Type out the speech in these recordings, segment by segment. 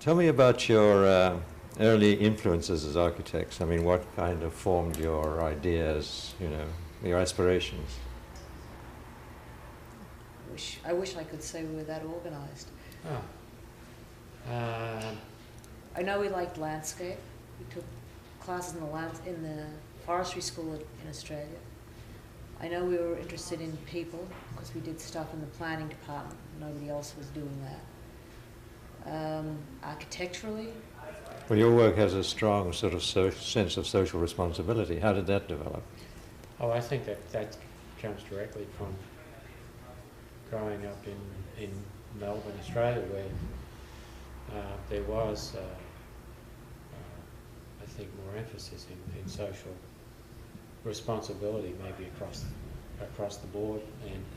Tell me about your early influences as architects. I mean, what kind of formed your ideas, you know, your aspirations? I wish I could say we were that organised. I know we liked landscape. We took classes in the forestry school in Australia. I know we were interested in people because we did stuff in the planning department. Nobody else was doing that. Architecturally. Well, your work has a strong sort of sense of social responsibility. How did that develop? Oh, I think that comes directly from growing up in Melbourne, Australia, where there was, I think, more emphasis in social responsibility, maybe across the board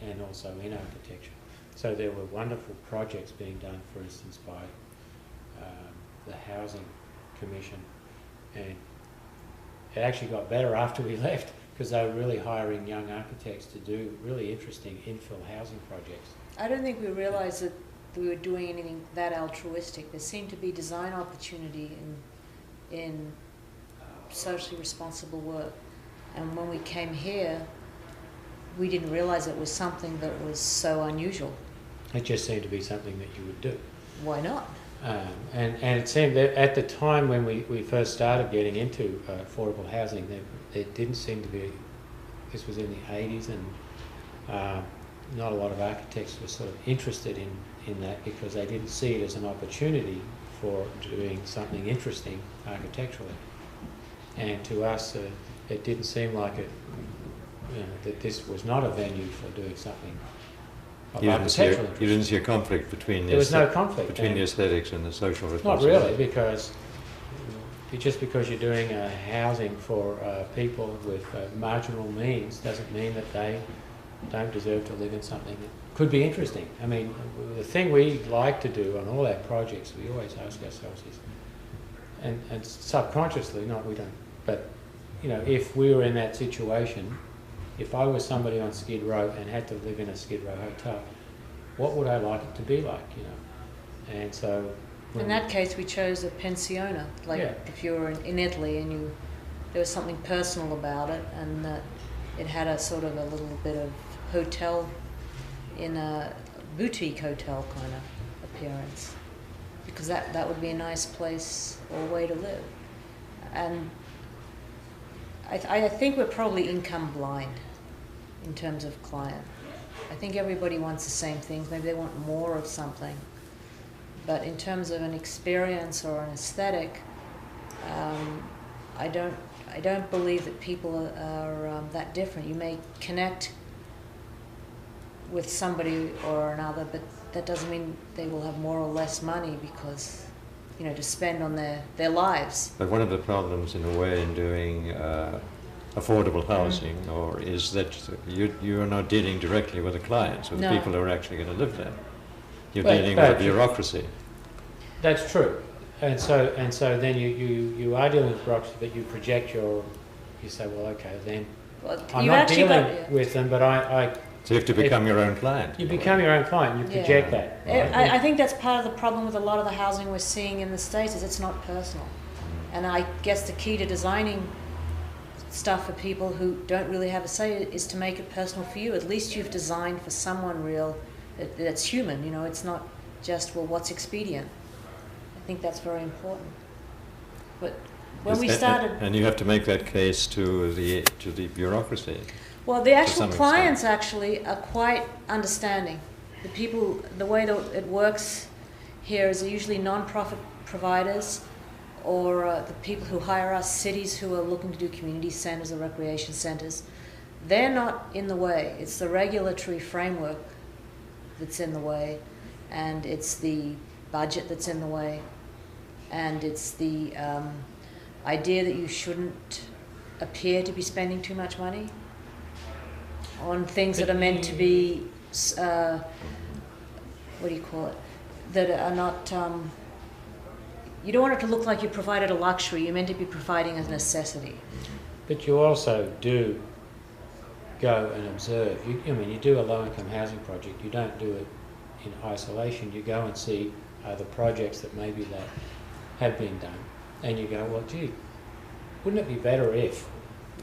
and also in architecture. So there were wonderful projects being done, for instance, by the Housing Commission, and it actually got better after we left because they were really hiring young architects to do really interesting infill housing projects. I don't think we realised that we were doing anything that altruistic. There seemed to be design opportunity in socially responsible work. And when we came here, we didn't realise it was something that was so unusual. It just seemed to be something that you would do. Why not? And it seemed that at the time when we first started getting into affordable housing, there didn't seem to be, this was in the 80s, and not a lot of architects were sort of interested in that because they didn't see it as an opportunity for doing something interesting architecturally. And to us, it didn't seem like it, you know, that this was not a venue for doing something of architectural interest. You didn't see a conflict between there was no conflict between the aesthetics and the social responsibility? Not really, because just because you're doing housing for people with marginal means doesn't mean that they don't deserve to live in something that could be interesting. I mean, the thing we like to do on all our projects, we always ask ourselves is, and subconsciously, we don't, but you know, if we were in that situation, if I was somebody on Skid Row and had to live in a Skid Row hotel, what would I like it to be like, you know? And so... In that case, we chose a pensiona, like if you were in Italy and there was something personal about it, and that it had a sort of a little bit of hotel in a boutique hotel kind of appearance, because that would be a nice place or way to live. And I think we're probably income blind in terms of client. I think everybody wants the same things. Maybe they want more of something. But in terms of an experience or an aesthetic, I don't believe that people are that different. You may connect with somebody or another, but that doesn't mean they will have more or less money because, you know, to spend on their lives. But one of the problems, in a way, in doing affordable housing, or is that you are not dealing directly with the clients, with the people who are actually going to live there. You're dealing with bureaucracy. That's true, and so then you are dealing with bureaucracy, but you project you say, well, okay, then I'm not dealing with them, but So you have to become your own client. You become your own client. You project that. Right? I think that's part of the problem with a lot of the housing we're seeing in the States is it's not personal, and I guess the key to designing stuff for people who don't really have a say is to make it personal for you. At least you've designed for someone real that's human, you know, it's not just, well, what's expedient. I think that's very important. But when we started... And you have to make that case to the bureaucracy. Well, the actual clients actually are quite understanding. The people, the way that it works here is usually non-profit providers or the people who hire us, cities who are looking to do community centres or recreation centres. They're not in the way. It's the regulatory framework that's in the way, and it's the budget that's in the way, and it's the idea that you shouldn't appear to be spending too much money on things that are meant to be, what do you call it, that are not, you don't want it to look like you provided a luxury, you're meant to be providing a necessity. But you also do go and observe. You do a low-income housing project, you don't do it in isolation. You go and see the projects that maybe that have been done, and you go, well, gee, wouldn't it be better if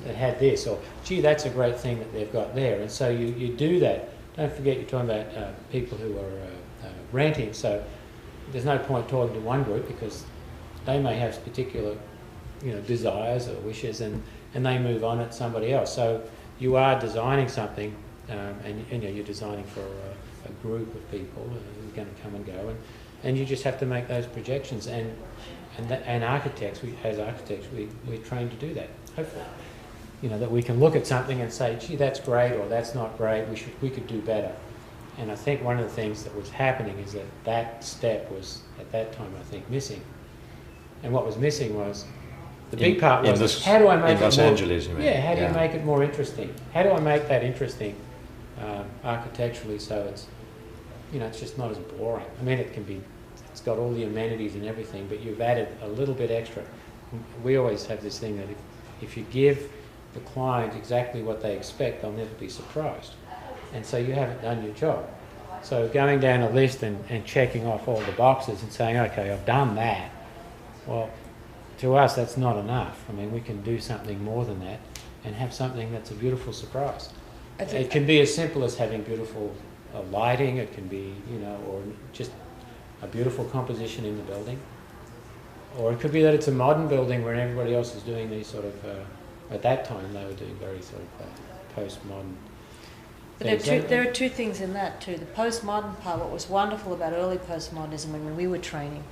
it had this, or gee, that's a great thing that they've got there. And so you do that. Don't forget you're talking about people who are renting, so there's no point talking to one group because they may have particular desires or wishes, and they move on at somebody else. So you are designing something, and you're designing for a group of people who are going to come and go, and you just have to make those projections. And architects, as architects, we're trained to do that. Hopefully, that we can look at something and say, gee, that's great, or that's not great. We could do better. And I think one of the things that was happening is that step was at that time, I think, missing. And what was missing was the big part was how do I make it Los more, Angeles, you mean? Yeah, how do you make it more interesting? How do I make that interesting architecturally so it's it's just not as boring? I mean, it's got all the amenities and everything, but you've added a little bit extra. We always have this thing that if you give the client exactly what they expect, they'll never be surprised. And so you haven't done your job. So going down a list and checking off all the boxes and saying, okay, I've done that. Well, to us, that's not enough. I mean, we can do something more than that and have something that's a beautiful surprise. It can be as simple as having beautiful lighting. It can be, or just a beautiful composition in the building. Or it could be that it's a modern building where everybody else is doing these sort of, at that time they were doing very sort of postmodern things. But there are two things in that too. The postmodern part, what was wonderful about early postmodernism when we were training,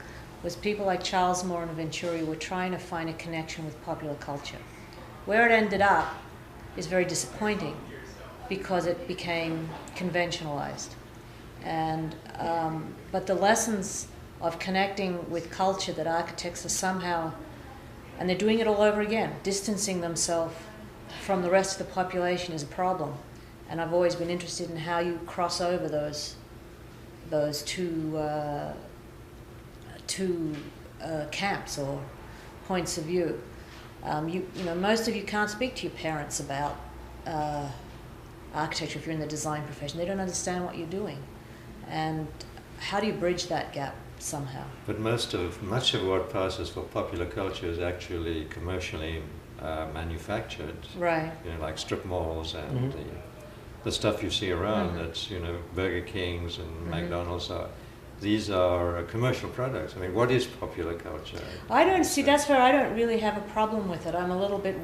was people like Charles Moore and Venturi were trying to find a connection with popular culture. Where it ended up is very disappointing because it became conventionalized. And but the lessons of connecting with culture that architects are somehow, and they're doing it all over again, distancing themselves from the rest of the population is a problem. And I've always been interested in how you cross over those two camps or points of view. Most of you can't speak to your parents about architecture if you're in the design profession. They don't understand what you're doing. And how do you bridge that gap somehow? But much of what passes for popular culture is actually commercially manufactured. Right. Like strip malls and the stuff you see around. That's Burger Kings and McDonald's are. These are commercial products. I mean, what is popular culture? I don't see. That's where I don't really have a problem with it. I'm a little bit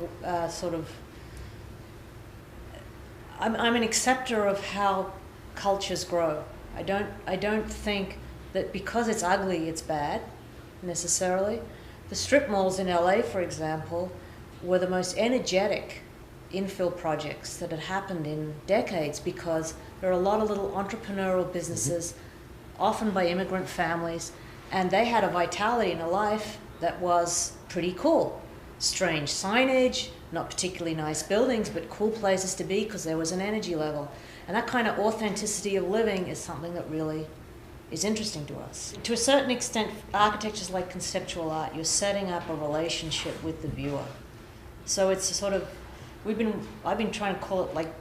I'm an acceptor of how cultures grow. I don't think that because it's ugly, it's bad, necessarily. The strip malls in LA, for example, were the most energetic infill projects that had happened in decades because there are a lot of little entrepreneurial businesses, often by immigrant families, and they had a vitality and a life that was pretty cool. Strange signage, not particularly nice buildings, but cool places to be because there was an energy level. And that kind of authenticity of living is something that really is interesting to us. To a certain extent, architecture is like conceptual art. You're setting up a relationship with the viewer. So it's a sort of, I've been trying to call it like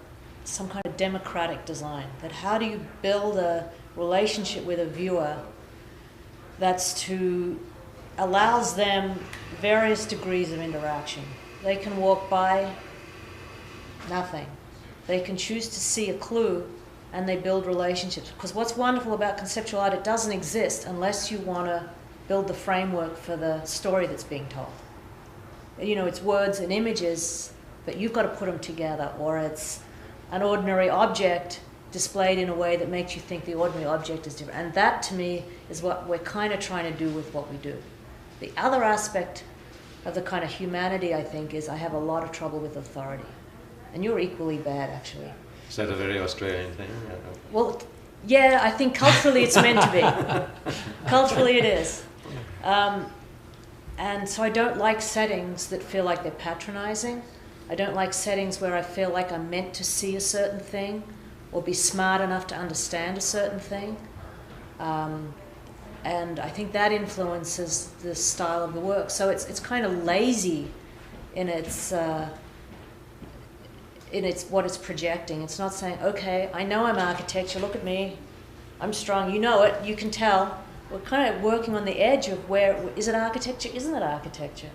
some kind of democratic design. That how do you build a relationship with a viewer allows them various degrees of interaction. They can walk by, nothing. They can choose to see a clue, and they build relationships. Because what's wonderful about conceptual art, it doesn't exist unless you want to build the framework for the story that's being told. It's words and images, but you've got to put them together, or it's an ordinary object displayed in a way that makes you think the ordinary object is different. And that, to me, is what we're kind of trying to do with what we do. The other aspect of the kind of humanity, I think, is I have a lot of trouble with authority. And you're equally bad, actually. Is that a very Australian thing? Well, yeah, I think culturally it's meant to be. Culturally it is. And so I don't like settings that feel like they're patronizing. I don't like settings where I feel like I'm meant to see a certain thing or be smart enough to understand a certain thing. And I think that influences the style of the work. So it's kind of lazy in its what it's projecting. It's not saying, okay, I know I'm architecture, look at me, I'm strong. You know it. You can tell. We're kind of working on the edge of where, is it architecture? Isn't it architecture?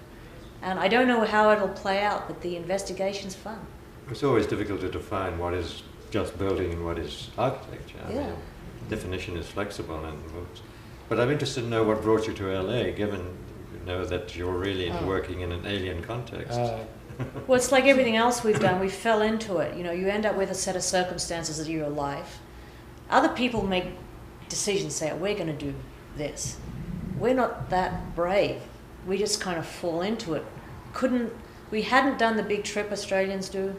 And I don't know how it'll play out, but the investigation's fun. It's always difficult to define what is just building and what is architecture. I mean, definition is flexible and moves. But I'm interested to know what brought you to LA, given you know that you're really working in an alien context. Well, it's like everything else we've done. We fell into it. You know, you end up with a set of circumstances of your life. Other people make decisions, say, we're going to do this. We're not that brave. We just kind of fall into it. We hadn't done the big trip Australians do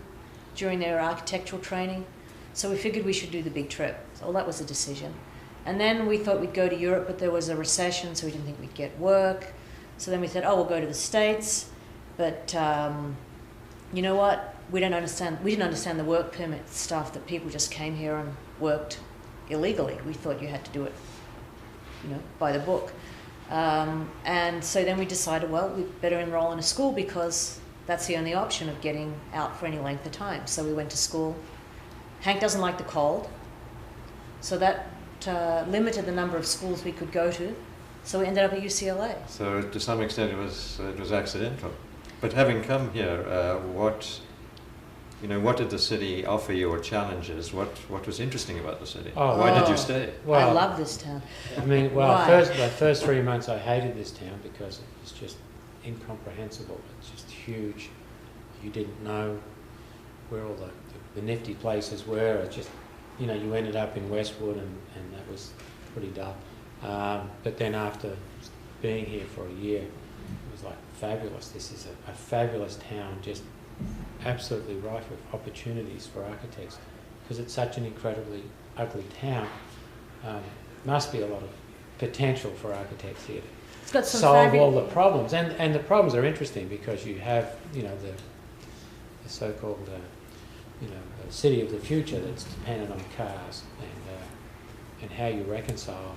during their architectural training, so we figured we should do the big trip. So that was a decision. And then we thought we'd go to Europe, but there was a recession, so we didn't think we'd get work. So then we said, we'll go to the States, but you know what? We didn't understand the work permit stuff, that people just came here and worked illegally. We thought you had to do it, you know, by the book. And so then we decided, well, we'd better enroll in a school because that's the only option of getting out for any length of time. So we went to school. Hank doesn't like the cold, so that limited the number of schools we could go to. So we ended up at UCLA. So to some extent it was accidental. But having come here, what did the city offer you, or challenges? What was interesting about the city? Why did you stay? Well, I love this town. I mean, the first 3 months I hated this town because it was just incomprehensible. It's just huge. You didn't know where all the nifty places were. It just, you know, you ended up in Westwood and that was pretty dull. But then after being here for a year, it was like fabulous. This is a fabulous town, just absolutely rife with opportunities for architects, because it's such an incredibly ugly town. Must be a lot of potential for architects here It's got to some solve all the problems, and the problems are interesting because you have, you know, the so-called city of the future that's dependent on cars, and how you reconcile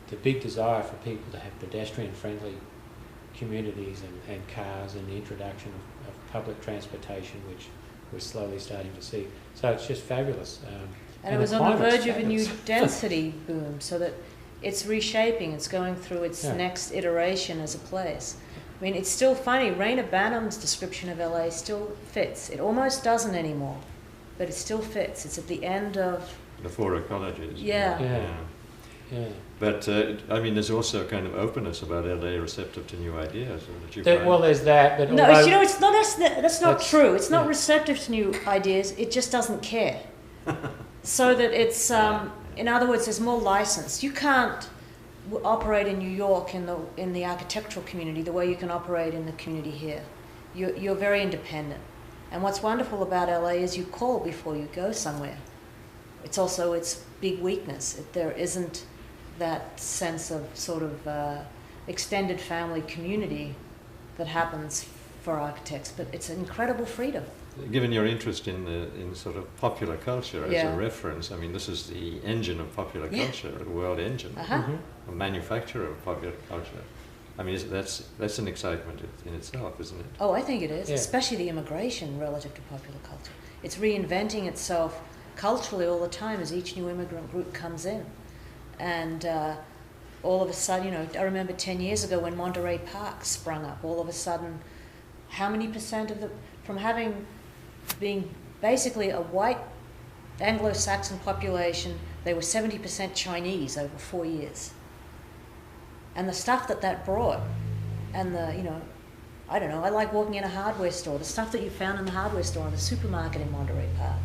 the big desire for people to have pedestrian-friendly communities and cars, and the introduction of public transportation, which we're slowly starting to see. So it's just fabulous. And it was on the verge of a new density boom, so that it's reshaping, it's going through its next iteration as a place. I mean, it's still funny, Raina Banham's description of LA still fits. It almost doesn't anymore, but it still fits. It's at the end of... the four ecologies. Yeah. But, I mean, there's also a kind of openness about LA, receptive to new ideas. Well, there's that, but... No, you know, it's not, that's not true. It's not receptive to new ideas, it just doesn't care. So that it's, in other words, there's more license. You can't operate in New York in the architectural community the way you can operate in the community here. You're very independent. And what's wonderful about LA is you call before you go somewhere. It's also its big weakness. There isn't that sense of sort of extended family community that happens for architects, but it's an incredible freedom. Given your interest in sort of popular culture as a reference, I mean, this is the engine of popular culture, the world engine, a manufacturer of popular culture. I mean, that's an excitement in itself, isn't it? Oh, I think it is, especially the immigration relative to popular culture. It's reinventing itself culturally all the time as each new immigrant group comes in. And all of a sudden, you know, I remember 10 years ago when Monterey Park sprung up, all of a sudden, how many percent of from being basically a white Anglo-Saxon population, they were 70% Chinese over 4 years. And the stuff that brought, and I don't know, I like walking in a hardware store, the stuff that you found in the hardware store, in the supermarket in Monterey Park,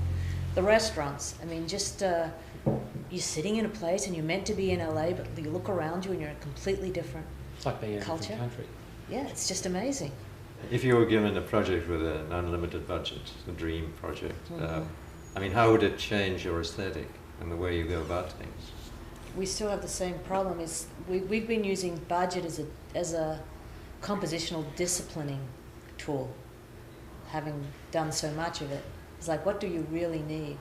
the restaurants, I mean, just you're sitting in a place and you're meant to be in LA, but you look around you and you're in a completely different It's like being in culture. a different country. Yeah, it's just amazing. If you were given a project with an unlimited budget, the dream project, I mean, how would it change your aesthetic and the way you go about things? We still have the same problem. We've been using budget as a compositional disciplining tool, having done so much of it. It's like, what do you really need?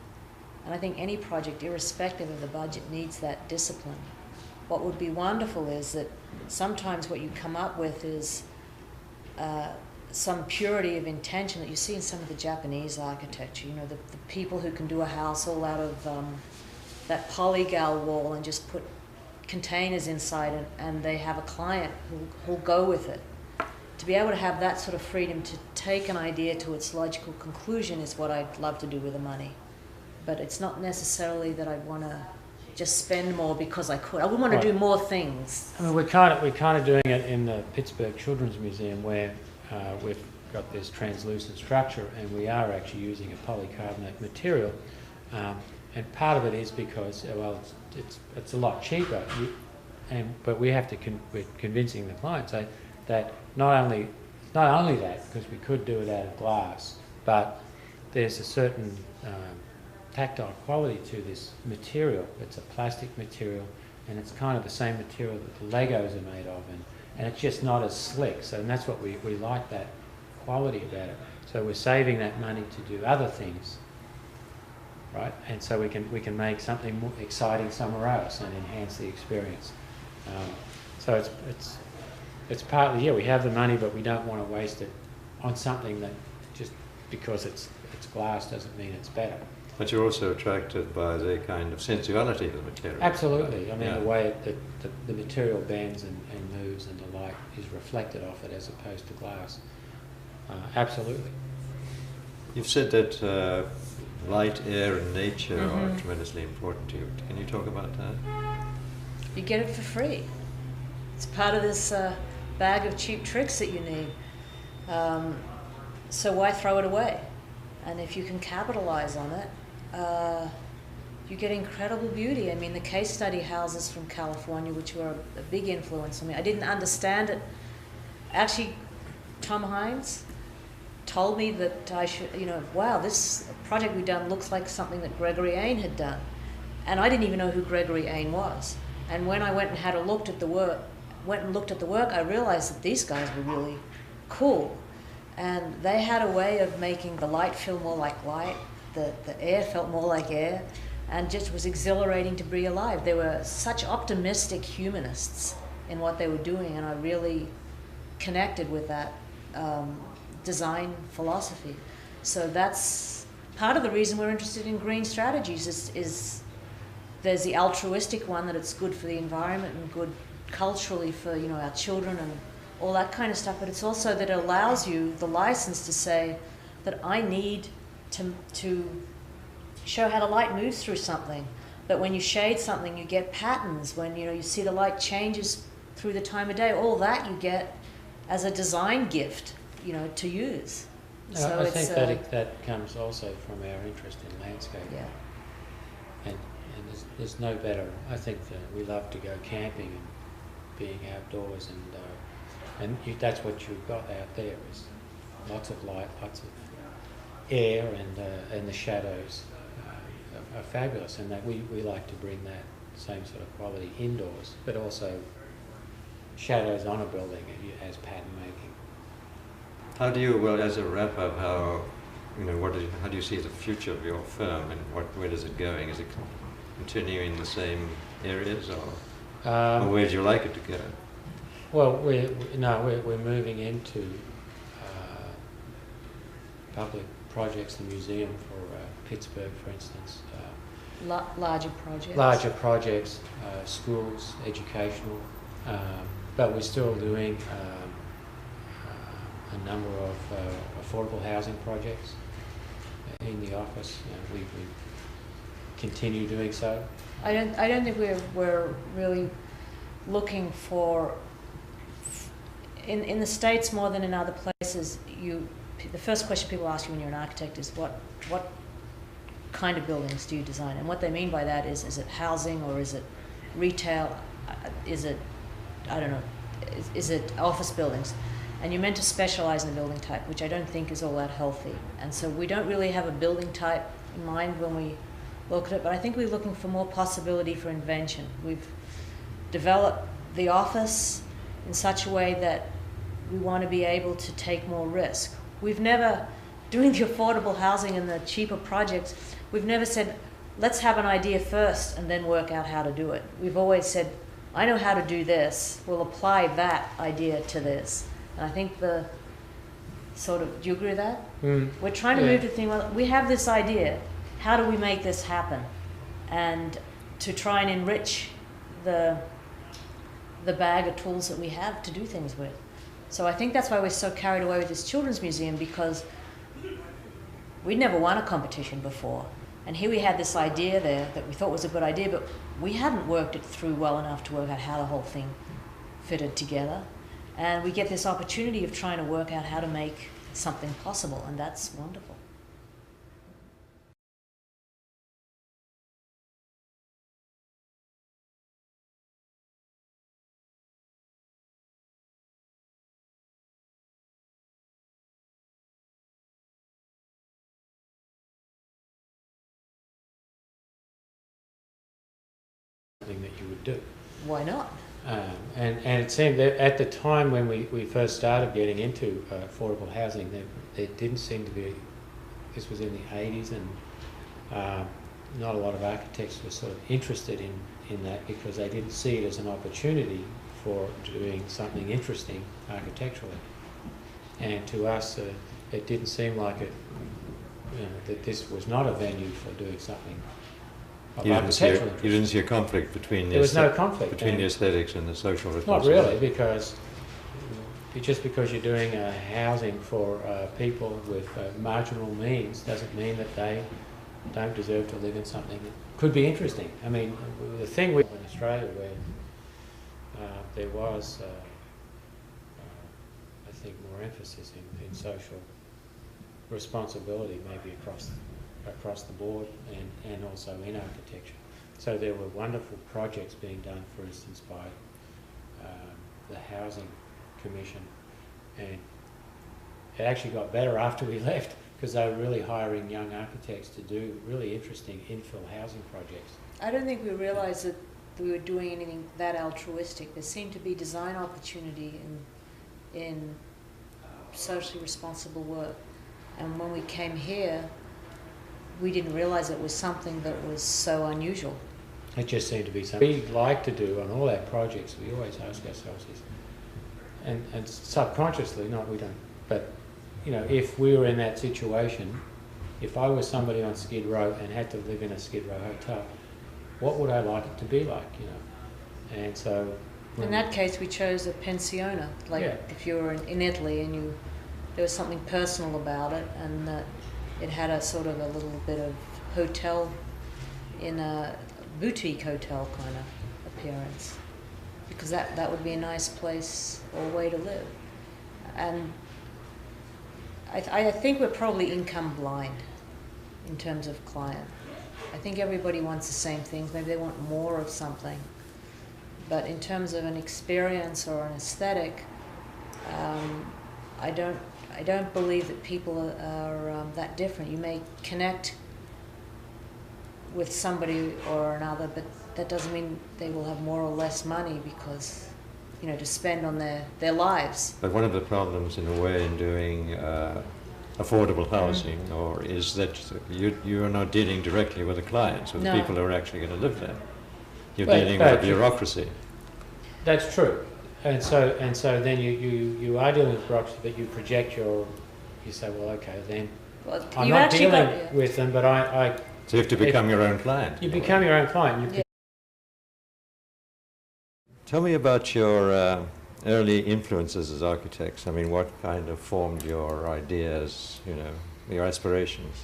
And I think any project, irrespective of the budget, needs that discipline. What would be wonderful is that sometimes what you come up with is some purity of intention that you see in some of the Japanese architecture. You know, the people who can do a house all out of that polygal wall and just put containers inside it, and they have a client who'll go with it. To be able to have that sort of freedom to take an idea to its logical conclusion is what I'd love to do with the money. But it's not necessarily that I want to just spend more because I could. I would want to do more things. I mean, we're kind of doing it in the Pittsburgh Children's Museum, where we've got this translucent structure, and we are actually using a polycarbonate material. And part of it is because, well, it's a lot cheaper, but we have to we're convincing the clients that not only that, because we could do it out of glass, but there's a certain tactile quality to this material. It's a plastic material, and it's kind of the same material that the Legos are made of, and it's just not as slick. So, and that's what we like, that quality about it. So we're saving that money to do other things, right? And so we can make something more exciting somewhere else and enhance the experience. So it's partly, yeah, we have the money, but we don't want to waste it on something that just because it's glass doesn't mean it's better. But you're also attracted by the kind of sensuality of the material. Absolutely. I mean, the way the material bends and moves, and the light is reflected off it as opposed to glass. Absolutely. You've said that light, air and nature are tremendously important to you. Can you talk about that? You get it for free. It's part of this bag of cheap tricks that you need. So why throw it away? And if you can capitalize on it, you get incredible beauty. I mean, the case study houses from California, which were a big influence on me. I didn't understand it. Actually, Tom Hines told me that I should, wow, this project we've done looks like something that Gregory Ain had done. And I didn't even know who Gregory Ain was. And when I went and had a look at the work, I realized that these guys were really cool. And they had a way of making the light feel more like light, the air felt more like air, and just was exhilarating to be alive. They were such optimistic humanists in what they were doing, and I really connected with that design philosophy. So that's part of the reason we're interested in green strategies is there's the altruistic one, that it's good for the environment and good culturally for our children and all that kind of stuff, but it's also that it allows you the license to say that I need to show how the light moves through something. That when you shade something, you get patterns. When you see the light changes through the time of day, all that you get as a design gift, to use. So I think that comes also from our interest in landscape. Yeah. And there's no better. I think that we love to go camping and being outdoors, and that's what you've got out there is lots of light, lots of air, and the shadows are fabulous, and that we like to bring that same sort of quality indoors, but also shadows on a building as pattern making. How do you, as a wrap up, how do you see the future of your firm, and where is it going? Is it continuing the same areas, or where do you like it to go? Well, we're moving into public projects, the museum for Pittsburgh, for instance. Larger projects. Larger projects, schools, educational, but we're still doing a number of affordable housing projects in the office. We continue doing so. I don't think we're really looking for in the States more than in other places. The first question people ask you when you're an architect is what kind of buildings do you design? And what they mean by that is it housing, or is it retail? Is it, I don't know, is it office buildings? And you're meant to specialize in a building type, which I don't think is all that healthy. And so we don't really have a building type in mind when we look at it, but I think we're looking for more possibility for invention. We've developed the office in such a way that we want to be able to take more risk. We've never, doing the affordable housing and the cheaper projects, we've never said, let's have an idea first and then work out how to do it. We've always said, I know how to do this, we'll apply that idea to this. And I think the sort of, do you agree with that? Mm. We're trying to move to think, well, we have this idea, how do we make this happen? And to try and enrich the bag of tools that we have to do things with. So I think that's why we're so carried away with this children's museum, because we'd never won a competition before. And here we had this idea there that we thought was a good idea, but we hadn't worked it through well enough to work out how the whole thing fitted together. And we get this opportunity of trying to work out how to make something possible, and that's wonderful. Something that you would do. Why not? And it seemed that at the time when we first started getting into affordable housing, there didn't seem to be, this was in the 80s, and not a lot of architects were sort of interested in that, because they didn't see it as an opportunity for doing something interesting architecturally. And to us, it didn't seem like it, that this was not a venue for doing something. You didn't see a conflict between there was no conflict between the aesthetics and the social responsibility. Not really, because just because you're doing housing for people with marginal means doesn't mean that they don't deserve to live in something that could be interesting. I mean, the thing in Australia where there was, I think, more emphasis in social responsibility, maybe across the board, and also in architecture. So there were wonderful projects being done, for instance, by the Housing Commission, and it actually got better after we left, because they were really hiring young architects to do really interesting infill housing projects. I don't think we realised that we were doing anything that altruistic. There seemed to be design opportunity in socially responsible work, and when we came here, we didn't realise it was something that was so unusual. It just seemed to be something we like to do on all our projects. We always ask ourselves this, and subconsciously, not we don't, but if we were in that situation, if I was somebody on Skid Row and had to live in a Skid Row hotel, what would I like it to be like, And so, in that case, we chose a pensiona. Like if you were in Italy and there was something personal about it, and it had a sort of a little bit of hotel, in a boutique hotel kind of appearance, because that would be a nice place or way to live. And I think we're probably income blind in terms of client. I think everybody wants the same things. Maybe they want more of something, but in terms of an experience or an aesthetic, I don't believe that people are that different. You may connect with somebody or another, but that doesn't mean they will have more or less money because, to spend on their lives. But one of the problems, in a way, in doing affordable housing, is that you are not dealing directly with the clients, with the people who are actually going to live there. You're dealing with a bureaucracy. That's true. And so then you are dealing with bureaucracy, but you project you say, well, okay, then I'm not dealing with them, but I so you have to become your own client. You become your own client. Tell me about your early influences as architects. I mean, what kind of formed your ideas, your aspirations?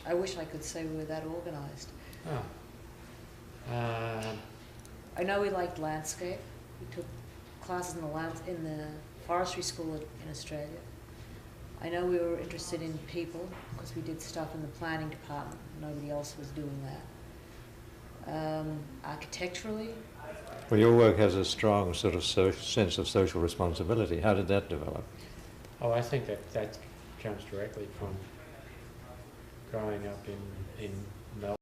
I wish I could say we were that organised. I know we liked landscape. We took classes in the forestry school in Australia. I know we were interested in people because we did stuff in the planning department. Nobody else was doing that. Architecturally. Well, your work has a strong sort of sense of social responsibility. How did that develop? Oh, I think that comes directly from growing up in Melbourne.